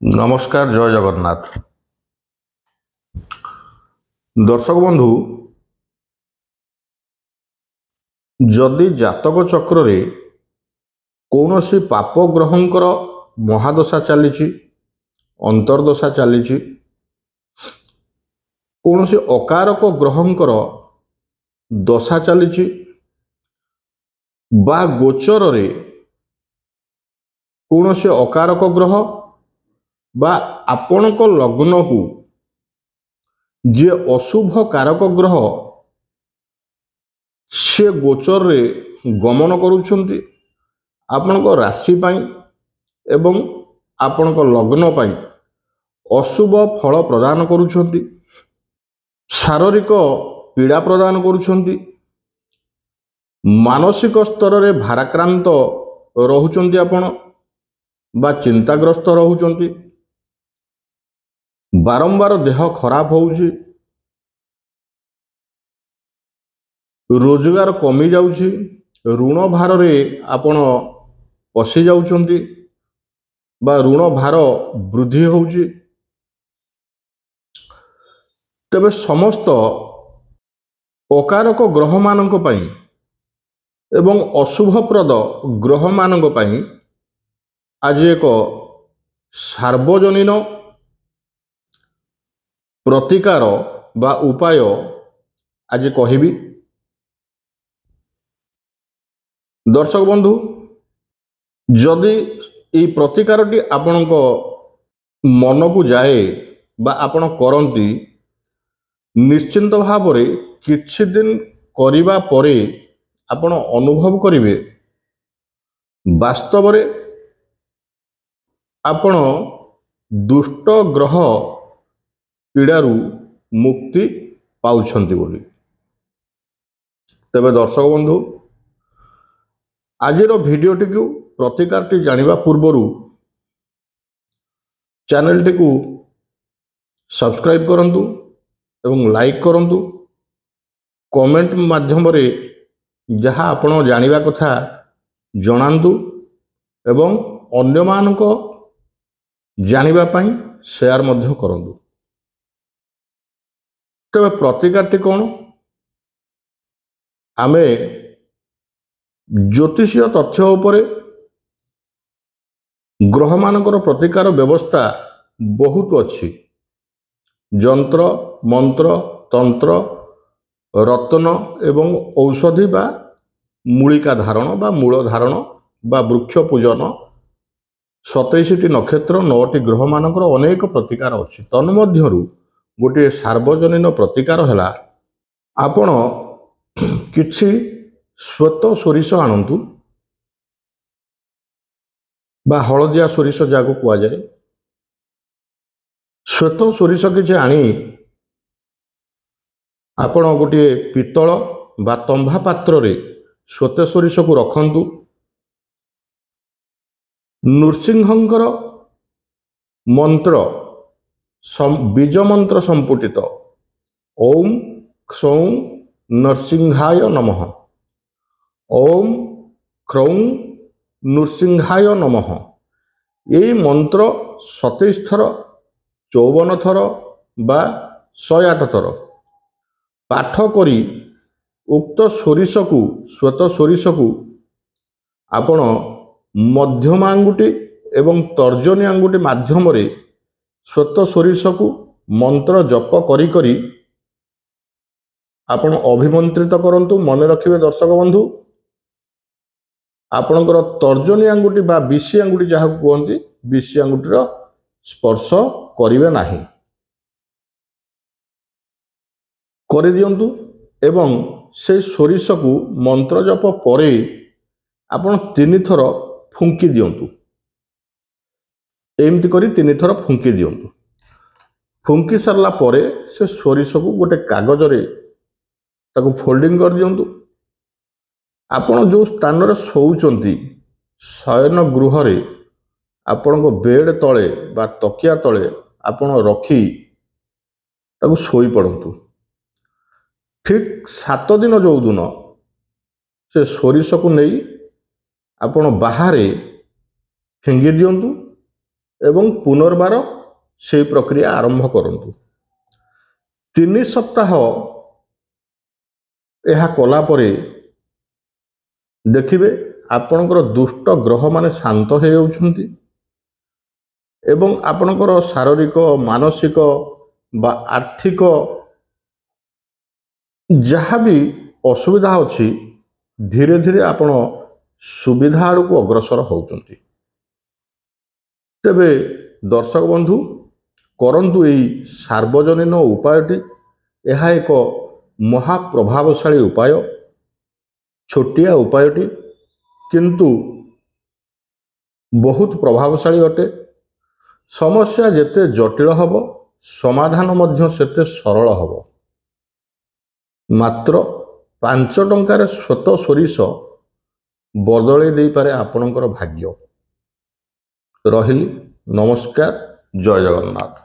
नमस्कार जय जगन्नाथ दर्शक बंधु जदि जातक चक्र रे कौनसी पाप ग्रहंकर महादशा चली अंतर्दशा चली कौनसी अकारक ग्रहंकर दशा चली बा गोचर रे कौनसी अकारक ग्रह बा आपणक लग्न को जे अशुभ कारक ग्रह से गोचर रे गमन करुछंती आपणक राशि पाई एवं आपणक लग्न पाई अशुभ फल प्रदान करुछंती शारीरिक पीड़ा प्रदान करुछंती मानसिक स्तर रे भाराक्रांत रहुचंती आपण बा चिंताग्रस्त रहुचंती बारंबार देह खराब होउची रोजगार कमी जाउची ऋण भार रे आपण पसी जाउचंती बा ऋण भार वृद्धि होउची तबे समस्त अकारक ग्रह मानक पई एवं अशुभप्रद ग्रह मानक पई आज एक सार्वजनीन प्रतिकार बा उपाय आज कहिबी दर्शक बंधु जदि ये प्रतिकारटी आपणक मन को जाए बा आपण करंती निश्चिंत भाव रे किछि दिन करिबा परे आपण अनुभव करिवे वास्तव रे आपण दुष्ट ग्रह पीड़ारू मुक्ति पाउछंती बोली तबे दर्शक बंधु आजिर भिडियोटी को प्रतिकारटी जानिबा पूर्वरु चैनलटी को सब्सक्राइब करंतु एवं लाइक करंतु कमेंट माध्यम रे जहाँ आपण जानिबा कथा जणांतु एवं अन्य मानक जानिबा पई शेयर मध्य करंतु तबे प्रतिकारटी कौन आमे ज्योतिषीय तथ्य उपरे ग्रह मानकर प्रतिकार व्यवस्था बहुत अच्छी जंत्र मंत्र तंत्र रत्न एवं औषधि बा मूलिका धारण बा मूल धारण बा वृक्ष पूजन 27टी नक्षत्र 9टी ग्रह मानकर अनेक प्रतिकार अच्छी तन्मध्यरु गोटे सार्वजनीन प्रतिकार है आपण किछि श्वेत सोरिष आणंतु बा हलदिया सोरिष जाको कुआ जाए श्वेत सोरिष किछि आनी आपण गोटे पितल बा तंभा पात्र रे श्वेत सोरिष को रखंतु नृसिंहंकर मंत्र बीज मंत्र संपुटित ओम क्षौं नरसिंहाय नमः ओम क्रौं नृसिंहाय नमः यही मंत्र 27 थर 54 थर बा 108 थर पाठ करी उक्त सोरिष को श्वेत सोरिष को आपण मध्यम आंगुठी एवं तर्जनी आंगुठी माध्यम रे श्वेत सोरिष को मंत्र जप करी करी आपण अभिमंत्रित करंतु मन रखिबे दर्शक बंधु आपणकर तर्जनी आंगुठी बा बिशी आंगुठी जहाँ कहते बिशी आंगुठीर स्पर्श करिवे नाही करि दियंतु एवं से सोरिष को मंत्र जप परे आपण 3 थर फुंकी दियंतु एमती करी 3 थर फुंकी दियंतु फुंकी सारला परे से सोरिष को गोटे कागज रे ताको फोल्डिंग कर दियंतु आपण जो स्थान रे सोउचंती शयन गृह रे आपण को बेड तळे बा तकिया तळे आपण रखी ताको सोई पड़ंतु ठीक 7 दिन जो दिन से सोरिष को नहीं आपण बाहरे फिंगी दियंतु ଏବଂ ପୁନର୍ବାର ସେହି ପ୍ରକ୍ରିୟା ଆରମ୍ଭ କରନ୍ତୁ। 3 ସପ୍ତାହ ଏହା କଲା ପରେ ଦେଖିବେ ଆପଣଙ୍କର ଦୁଷ୍ଟ ଗ୍ରହମାନେ ଶାନ୍ତ ହୋଇଯାଉଛନ୍ତି ଏବଂ ଆପଣଙ୍କର ଶାରୀରିକ, ମାନସିକ ବା ଆର୍ଥିକ ଯାହା ବି ଅସୁବିଧା ଅଛି ଧୀରେ ଧୀରେ ଆପଣ ସୁବିଧା ଆଡ଼କୁ ଅଗ୍ରସର ହେଉଛନ୍ତି। ତେବେ ଦର୍ଶକ ବନ୍ଧୁ, କରନ୍ତୁ ଏହି ସାର୍ବଜନୀନ ଉପାୟଟି। ଏହା ଏକ ମହାପ୍ରଭାବଶାଳୀ ଉପାୟ। ଛୋଟିଆ ଉପାୟଟି କିନ୍ତୁ ବହୁତ ପ୍ରଭାବଶାଳୀ ଅଟେ। ସମସ୍ୟା ଯେତେ ଜଟିଳ ହେବ ସମାଧାନ ମଧ୍ୟ ସେତେ ସରଳ ହେବ। ମାତ୍ର 5 ଟଙ୍କାରେ ଶ୍ଵେତ ସୋରିଷ ବଦଳେଇ ଦେଇପାରେ ଆପଣଙ୍କର ଭାଗ୍ୟ। ରହିଲି, ନମସ୍କାର, ଜୟ ଜଗନ୍ନାଥ।